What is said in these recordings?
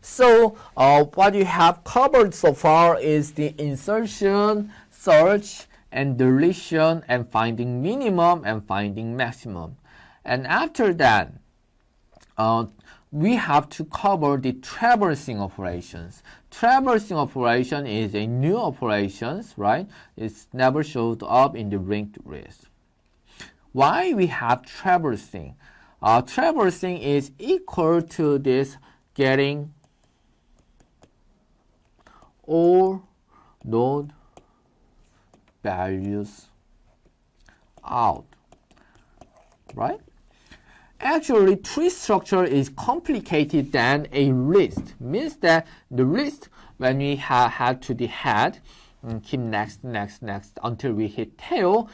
So what you have covered so far is the insertion, search, and deletion, and finding minimum and finding maximum. And after that, we have to cover the traversing operations. Traversing operation is a new operations, right? It's never showed up in the linked list. Why we have traversing? Traversing is equal to this getting all node values out, right? Actually, tree structure is complicated than a list. Means that the list, when we had to the head, keep next until we hit tail,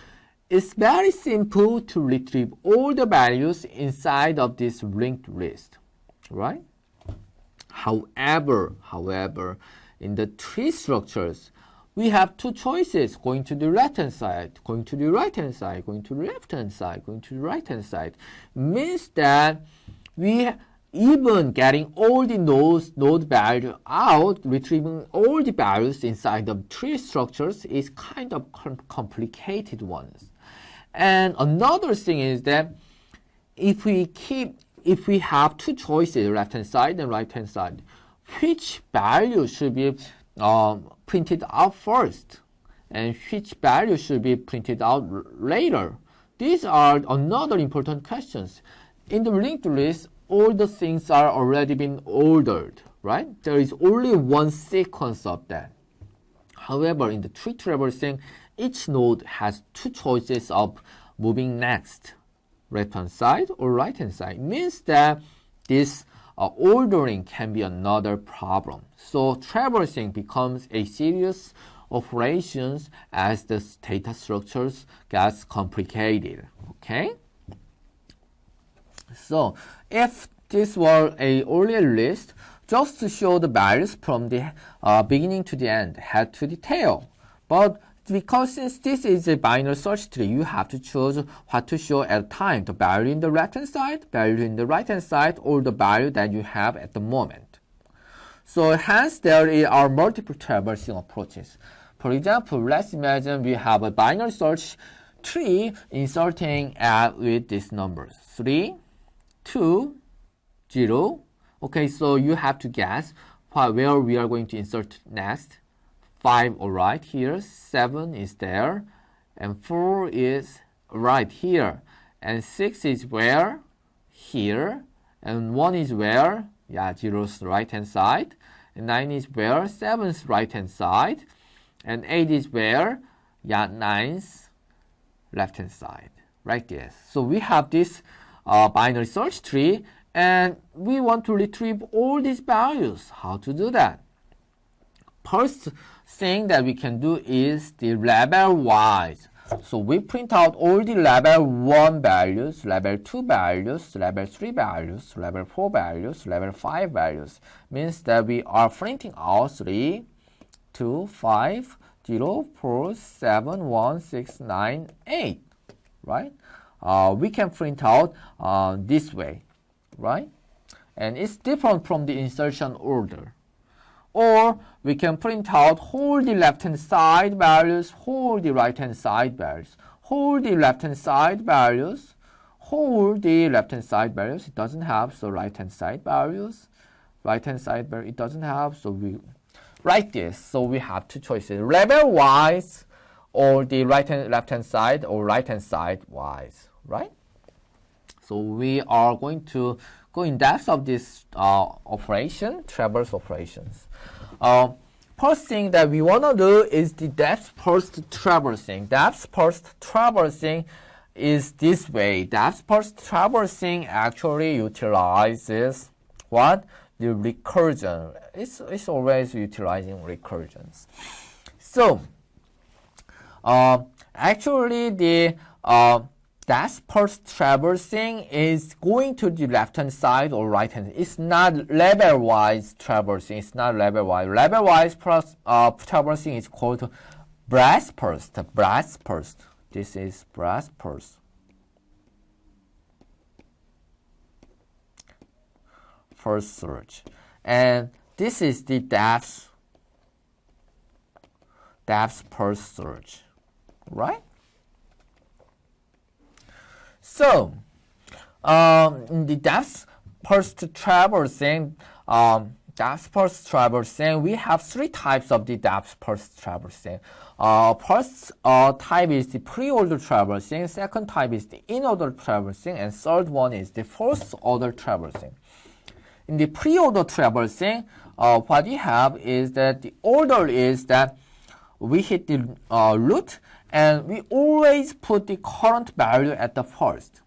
it's very simple to retrieve all the values inside of this linked list, right? However, in the tree structures, we have two choices, going to the left-hand side, going to the right-hand side, going to the left-hand side, going to the right-hand side. Means that we even getting all the node value out, retrieving all the values inside of tree structures is kind of complicated ones. And another thing is that if we have two choices, left-hand side and right-hand side, which value should be printed out first and which value should be printed out later? These are another important questions. In the linked list, all the things are already been ordered, right? There is only one sequence of that. However, in the tree traversing, each node has two choices of moving next, left-hand side or right-hand side. Means that this ordering can be another problem. So traversing becomes a serious operations as the data structures gets complicated. Okay. So if this were a earlier list, just to show the values from the beginning to the end, head to the tail. But because since this is a binary search tree, you have to choose what to show at a time, the value in the left-hand side, value in the right-hand side, or the value that you have at the moment. So hence there are multiple traversing approaches. For example, let's imagine we have a binary search tree inserting with these numbers 3, 2, 0. Okay, so you have to guess where we are going to insert next. 5 right here, 7 is there, and 4 is right here, and 6 is where? Here, and 1 is where? Yeah, 0's right hand side, and 9 is where? 7's right hand side, and 8 is where? Yeah, 9's left hand side, like this. So we have this binary search tree, and we want to retrieve all these values. How to do that? First thing that we can do is the level wise. So we print out all the level 1 values, level 2 values, level 3 values, level 4 values, level 5 values. Means that we are printing out 3, 2, 5, 0, 4, 7, 1, 6, 9, 8. Right? We can print out this way. Right? And it's different from the insertion order. Or we can print out whole the left-hand side values, whole the right-hand side values, whole the left-hand side values, whole the left-hand side values. It doesn't have, so right-hand side values, right-hand side value it doesn't have, so we write this. So we have two choices: level-wise, or the right-hand left-hand side, or right-hand side-wise, right? So we are going to go in depth of this operation, traverse operations. First thing that we want to do is the depth first traversing. Depth first traversing is this way. Depth first traversing actually utilizes what? The recursion. It's always utilizing recursions. So actually the depth first traversing is going to the left-hand side or right-hand. It's not level-wise traversing. It's not level-wise. Level-wise traversing is called breadth first. Breadth first. This is breadth first. First search. and this is the depth per surge, right? So, in the depth first traversing, we have three types of the depth first traversing. First type is the pre-order traversing, second type is the in-order traversing, and third one is the first order traversing. In the pre-order traversing, what we have is that the order is that we hit the root, and we always put the current value at the first.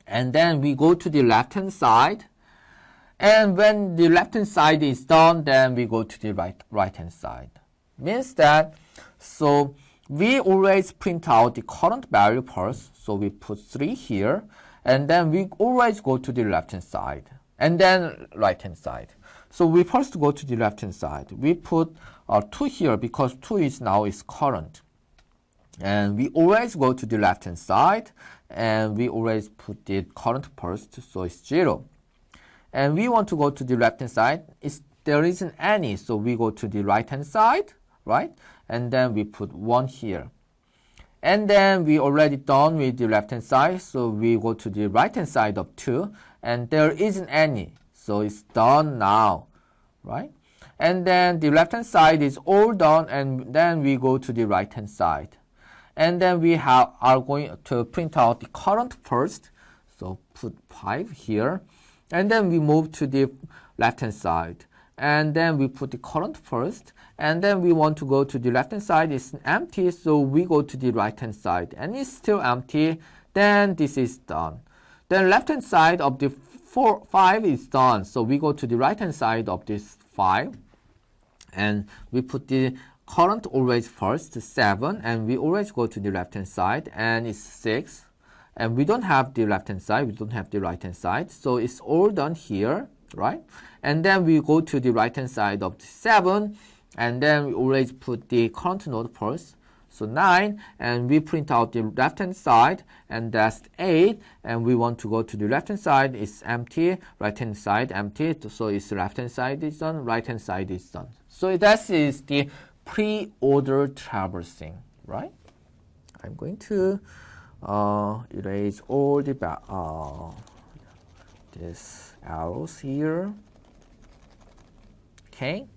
And then we go to the left-hand side. And when the left-hand side is done, then we go to the right-hand side. Means that, so we always print out the current value first. So we put 3 here. And then we always go to the left-hand side. And then right-hand side. So we first go to the left-hand side. We put 2 here because 2 is now is current. And we always go to the left-hand side. And we always put the current first, so it's 0. And we want to go to the left-hand side. There isn't any, so we go to the right-hand side, right? And then we put 1 here. And then we already done with the left-hand side, so we go to the right-hand side of 2. And there isn't any, so it's done now, right? And then the left-hand side is all done, and then we go to the right-hand side. And then we are going to print out the current first. So put 5 here. And then we move to the left-hand side. And then we put the current first. And then we want to go to the left-hand side. It's empty, so we go to the right-hand side. And it's still empty. Then this is done. Then left-hand side of the 5 is done. So we go to the right-hand side of this 5. And we put the current always first, 7, and we always go to the left-hand side, and it's 6. And we don't have the left-hand side, we don't have the right-hand side, so it's all done here, right? And then we go to the right-hand side of the 7, and then we always put the current node first, so 9, and we print out the left-hand side, and that's 8, and we want to go to the left-hand side, it's empty, right-hand side empty, so it's left-hand side is done, right-hand side is done. So that is the pre-order traversing, right? I'm going to erase all the these arrows here. Okay.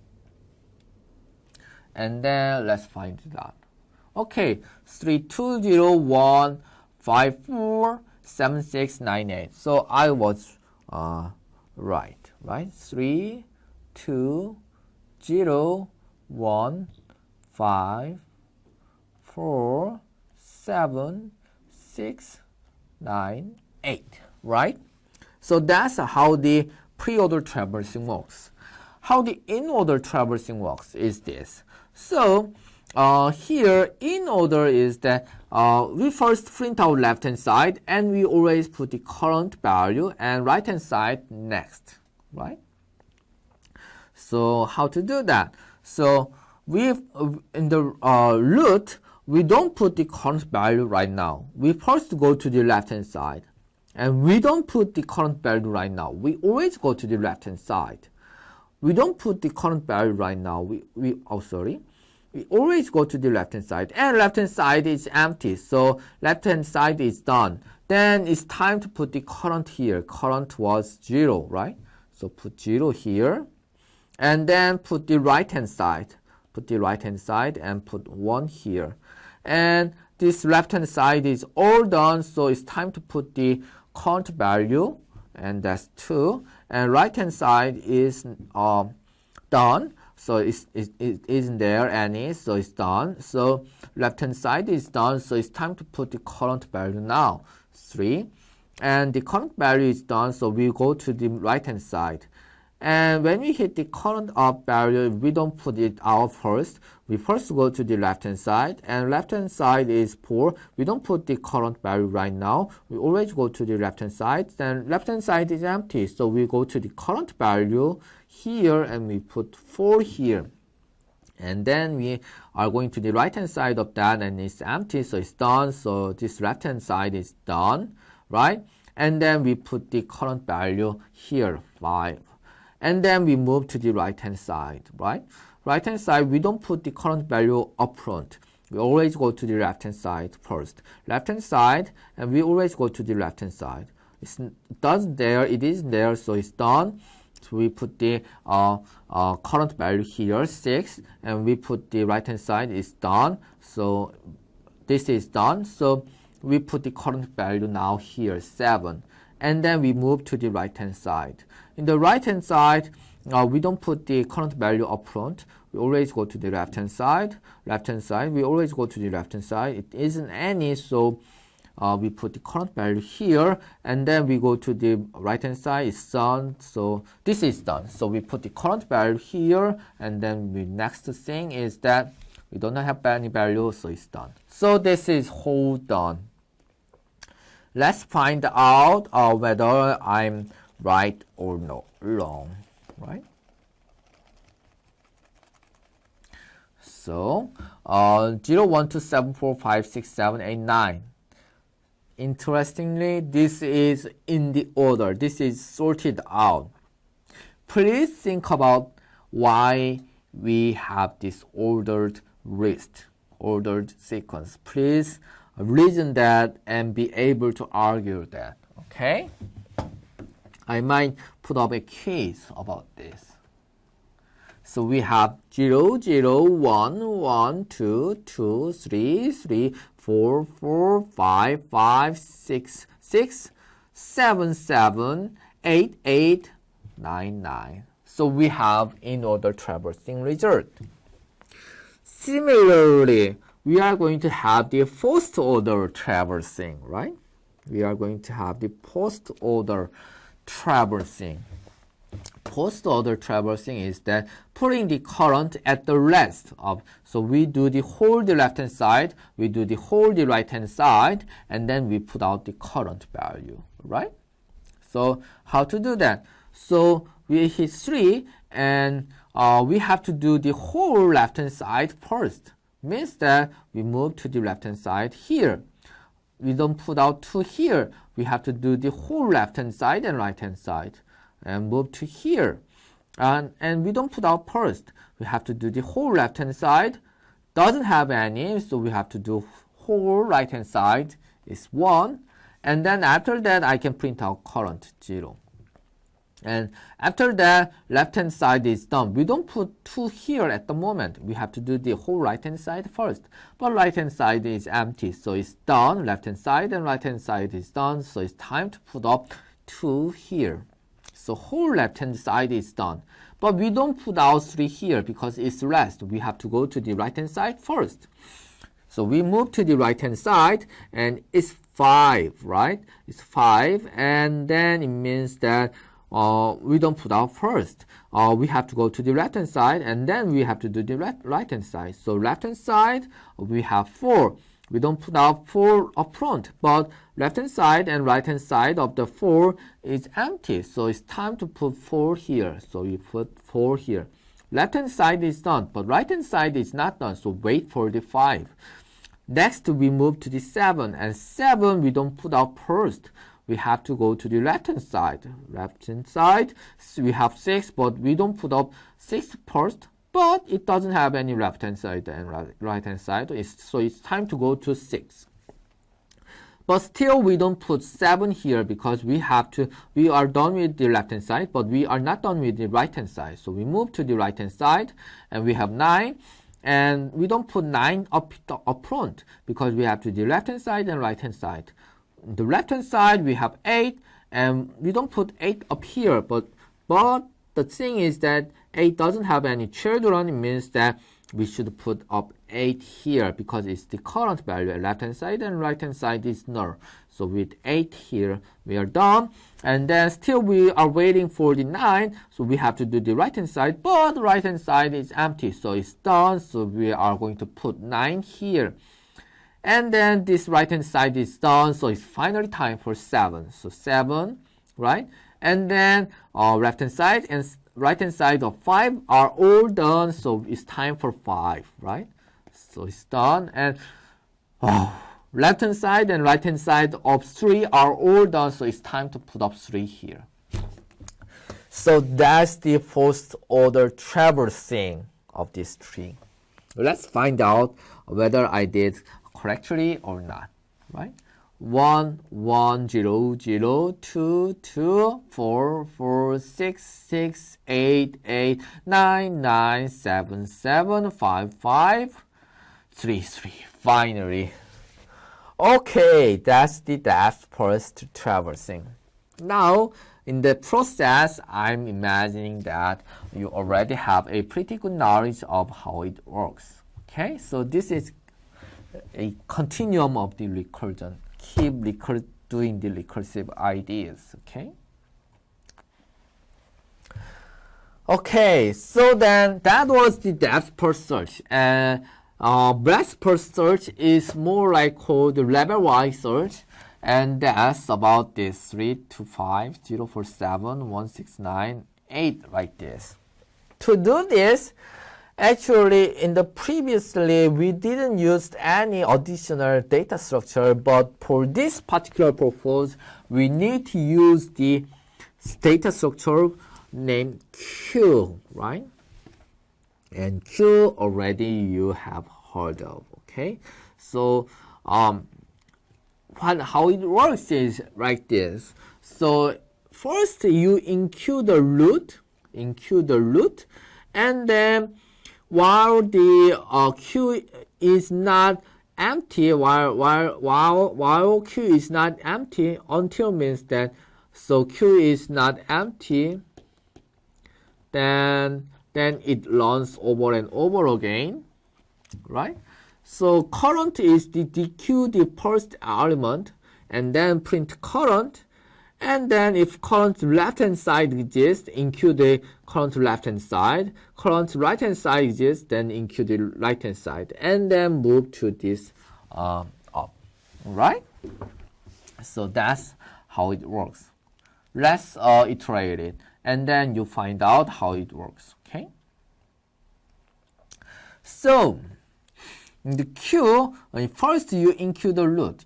And then let's find it out. Okay, 3201547698. So I was right? 3201 5, 4, 7, 6, 9, 8, right? So that's how the pre-order traversing works. How the in-order traversing works is this. So here in order is that we first print out left-hand side, and we always put the current value, and right-hand side next, right? So how to do that? So in the root, we don't put the current value right now. We first go to the left-hand side. And we don't put the current value right now. We always go to the left-hand side. We don't put the current value right now. We always go to the left-hand side. And left-hand side is empty. So left-hand side is done. Then it's time to put the current here. Current was 0, right? So put 0 here. And then put the right-hand side. Put the right-hand side and put 1 here. And this left-hand side is all done, so it's time to put the current value, and that's 2. And right-hand side is done, so it isn't there any, so it's done. So left-hand side is done, so it's time to put the current value now, 3. And the current value is done, so we go to the right-hand side. And when we hit the current up value, we don't put it out first. We first go to the left-hand side, and left-hand side is 4. We don't put the current value right now. We always go to the left-hand side. Then left-hand side is empty, so we go to the current value here, and we put 4 here. And then we are going to the right-hand side of that, and it's empty, so it's done. So this left-hand side is done, right? And then we put the current value here, 5. And then we move to the right-hand side, right? Right-hand side, we don't put the current value up front. We always go to the left-hand side first. Left-hand side, and we always go to the left-hand side. It is there, so it's done. So we put the current value here, 6, and we put the right-hand side is done. So this is done. So we put the current value now here, 7. And then we move to the right-hand side. In the right-hand side, we don't put the current value up front. We always go to the left-hand side. Left-hand side, we always go to the left-hand side. It isn't any, so we put the current value here, and then we go to the right-hand side. It's done, so this is done. So we put the current value here, and then the next thing is that we don't have any value, so it's done. So this is whole done. Let's find out whether I'm right or no, wrong, right? So 0, 1, 2, 7, 4, 5, 6, 7, 8, 9. Interestingly, this is in the order. This is sorted out. Please think about why we have this ordered list, ordered sequence. Please reason that and be able to argue that, okay? I might put up a quiz about this. So we have 0, 0, 1, 1, 2, 2, 3, 3, 4, 4, 5, 5, 6, 6, 7, 7, 8, 8, 9, 9. So we have in order traversing result. Similarly, we are going to have the first order traversing, right? We are going to have the first order traversing. First order traversing is that putting the current at the rest of, so we do the whole the left hand side, we do the whole the right hand side, and then we put out the current value, right? So how to do that? So we hit 3, and we have to do the whole left hand side first. Means that we move to the left hand side here. We don't put out 2 here. We have to do the whole left hand side and right hand side and move to here. And we don't put out first. We have to do the whole left hand side. Doesn't have any, so we have to do whole right hand side is 1. And then after that, I can print out current 0. And after that, left hand side is done. We don't put 2 here at the moment. We have to do the whole right hand side first. But right hand side is empty, so it's done. Left hand side and right hand side is done, so it's time to put up 2 here. So whole left hand side is done. But we don't put out 3 here because it's rest. We have to go to the right hand side first. So we move to the right hand side, and it's 5, right? It's 5, and then it means that we don't put out first. We have to go to the left hand side, and then we have to do the right hand side. So left hand side, we have 4. We don't put out 4 up front, but left hand side and right hand side of the 4 is empty. So it's time to put 4 here. So you put 4 here. Left hand side is done, but right hand side is not done. So wait for the 5. Next, we move to the 7, and 7 we don't put out first. We have to go to the left hand side. Left hand side, so we have 6, but we don't put up 6 first. But it doesn't have any left hand side and right hand side, so it's time to go to 6. But still, we don't put 7 here because we are done with the left hand side, but we are not done with the right hand side. So we move to the right hand side, and we have 9. And we don't put 9 up front because we have to do the left hand side and right hand side. The left hand side we have 8, and we don't put 8 up here, but the thing is that 8 doesn't have any children. It means that we should put up 8 here because it's the current value. Left hand side and right hand side is null. So with 8 here we are done, and then still we are waiting for the 9, so we have to do the right hand side, but the right hand side is empty, so it's done. So we are going to put 9 here. And then this right hand side is done, so it's finally time for 7. So 7, right? And then left hand side and right hand side of 5 are all done, so it's time for 5, right? So it's done, and left hand side and right hand side of 3 are all done, so it's time to put up 3 here. So that's the first order traversing of this tree. Let's find out whether I did correctly or not, right? 1, 1, 0, 0, 2, 2, 4, 4, 6, 6, 8, 8, 9, 9, 7, 7, 5, 5, 3, 3. Finally. Okay, that's the depth first traversing. Now, in the process, I'm imagining that you already have a pretty good knowledge of how it works. Okay, so this is a continuum of the recursion. Keep doing the recursive ideas. Okay. Okay, so then that was the depth first search, and breadth first search is more like called level-wise search, and that's about this 3, 2, 5, 0, 4, 7, 1, 6, 9, 8, like this. To do this, actually, in the previously, we didn't use any additional data structure, but for this particular purpose, we need to use the data structure named Q, right? And Q already you have heard of, okay? So, how it works is like this. So, first you include the root, and then while the Q is not empty, while Q is not empty, until means that, so Q is not empty, then it runs over and over again, right? So current is the DQ, the first element, and then print current, and then if current left-hand side exists, include the current left-hand side, current right-hand side exists, then include the right-hand side, and then move to this up, right? So that's how it works. Let's iterate it, and then you find out how it works, okay? So, in the Q, first you include the root.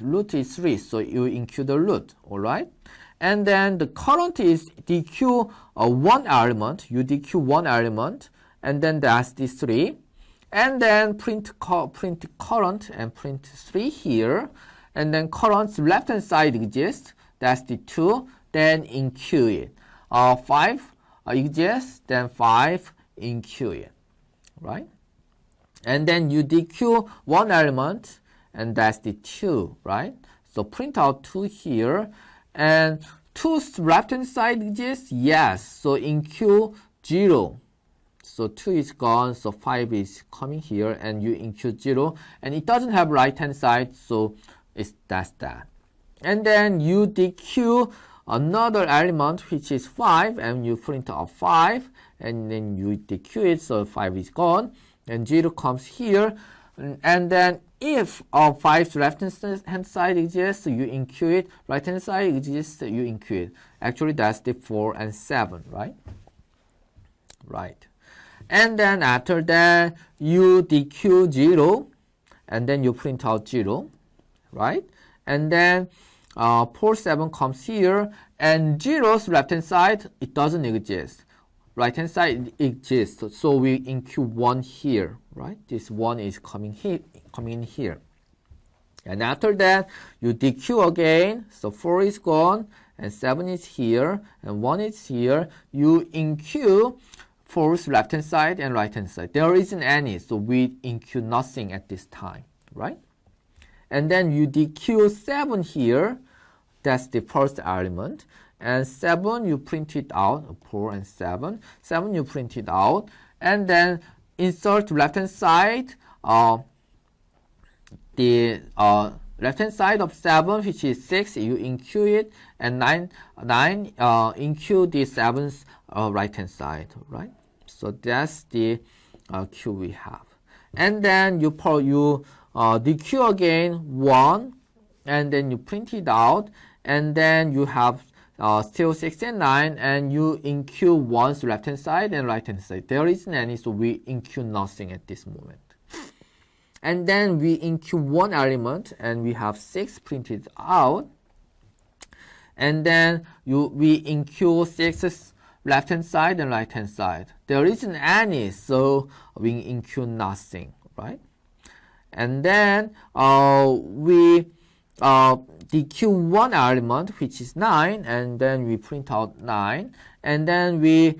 Root is 3, so you include the root, alright? And then the current is DQ one element, you DQ one element, and then that's the 3. And then print current and print 3 here, and then current's left-hand side exists, that's the 2, then include it. 5 exists, then 5 include it, right? And then you DQ one element, and that's the 2, right? So print out 2 here, and 2's left-hand side exists, yes, so include 0. So 2 is gone, so 5 is coming here, and you include 0, and it doesn't have right-hand side, so that's that. And then you DQ another element, which is 5, and you print out 5, and then you DQ it, so 5 is gone, and 0 comes here, and then if 5's left-hand side exists, you include it, right-hand side exists, you include it. Actually, that's the 4 and 7, right? Right. And then after that, you DQ 0, and then you print out 0, right? And then 4, 7 comes here, and 0's left-hand side, it doesn't exist. Right-hand side exists, so we include 1 here, right? This 1 is coming in here. And after that, you DQ again, so 4 is gone, and 7 is here, and 1 is here. You include 4's left-hand side and right-hand side. There isn't any, so we include nothing at this time, right? And then you DQ 7 here, that's the first element. And 7 you print it out, 4 and 7. 7 you print it out, and then insert left-hand side, the left-hand side of 7, which is 6, you include it, and 9 include the 7's right-hand side, right? So that's the Q we have. And then you DQ again 1, and then you print it out, and then you have still 6 and 9, and you include 1's left-hand side and right-hand side. There isn't any, so we include nothing at this moment. And then we include 1 element, and we have 6 printed out. and then we include 6 left hand side and right hand side. There isn't any, so we include nothing, right? And then we decode one element, which is 9, and then we print out 9, and then we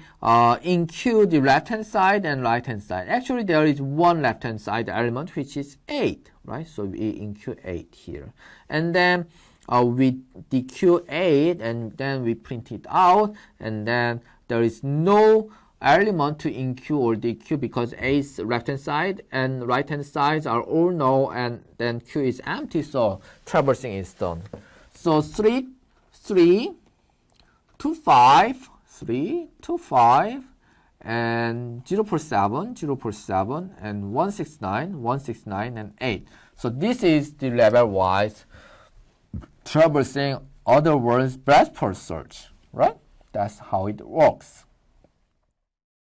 include the left hand side and right hand side. Actually, there is one left hand side element, which is 8, right? So we include 8 here, and then we decode 8, and then we print it out, and then there is no element to include or decode because A's left hand side and right hand sides are all null, and then Q is empty, so traversing is done. So 3, 2, 5, 3, 2, 5, and 0.7, 0.7, and 169, 169, and 8. So this is the level-wise traversing other words breadth first search, right? That's how it works.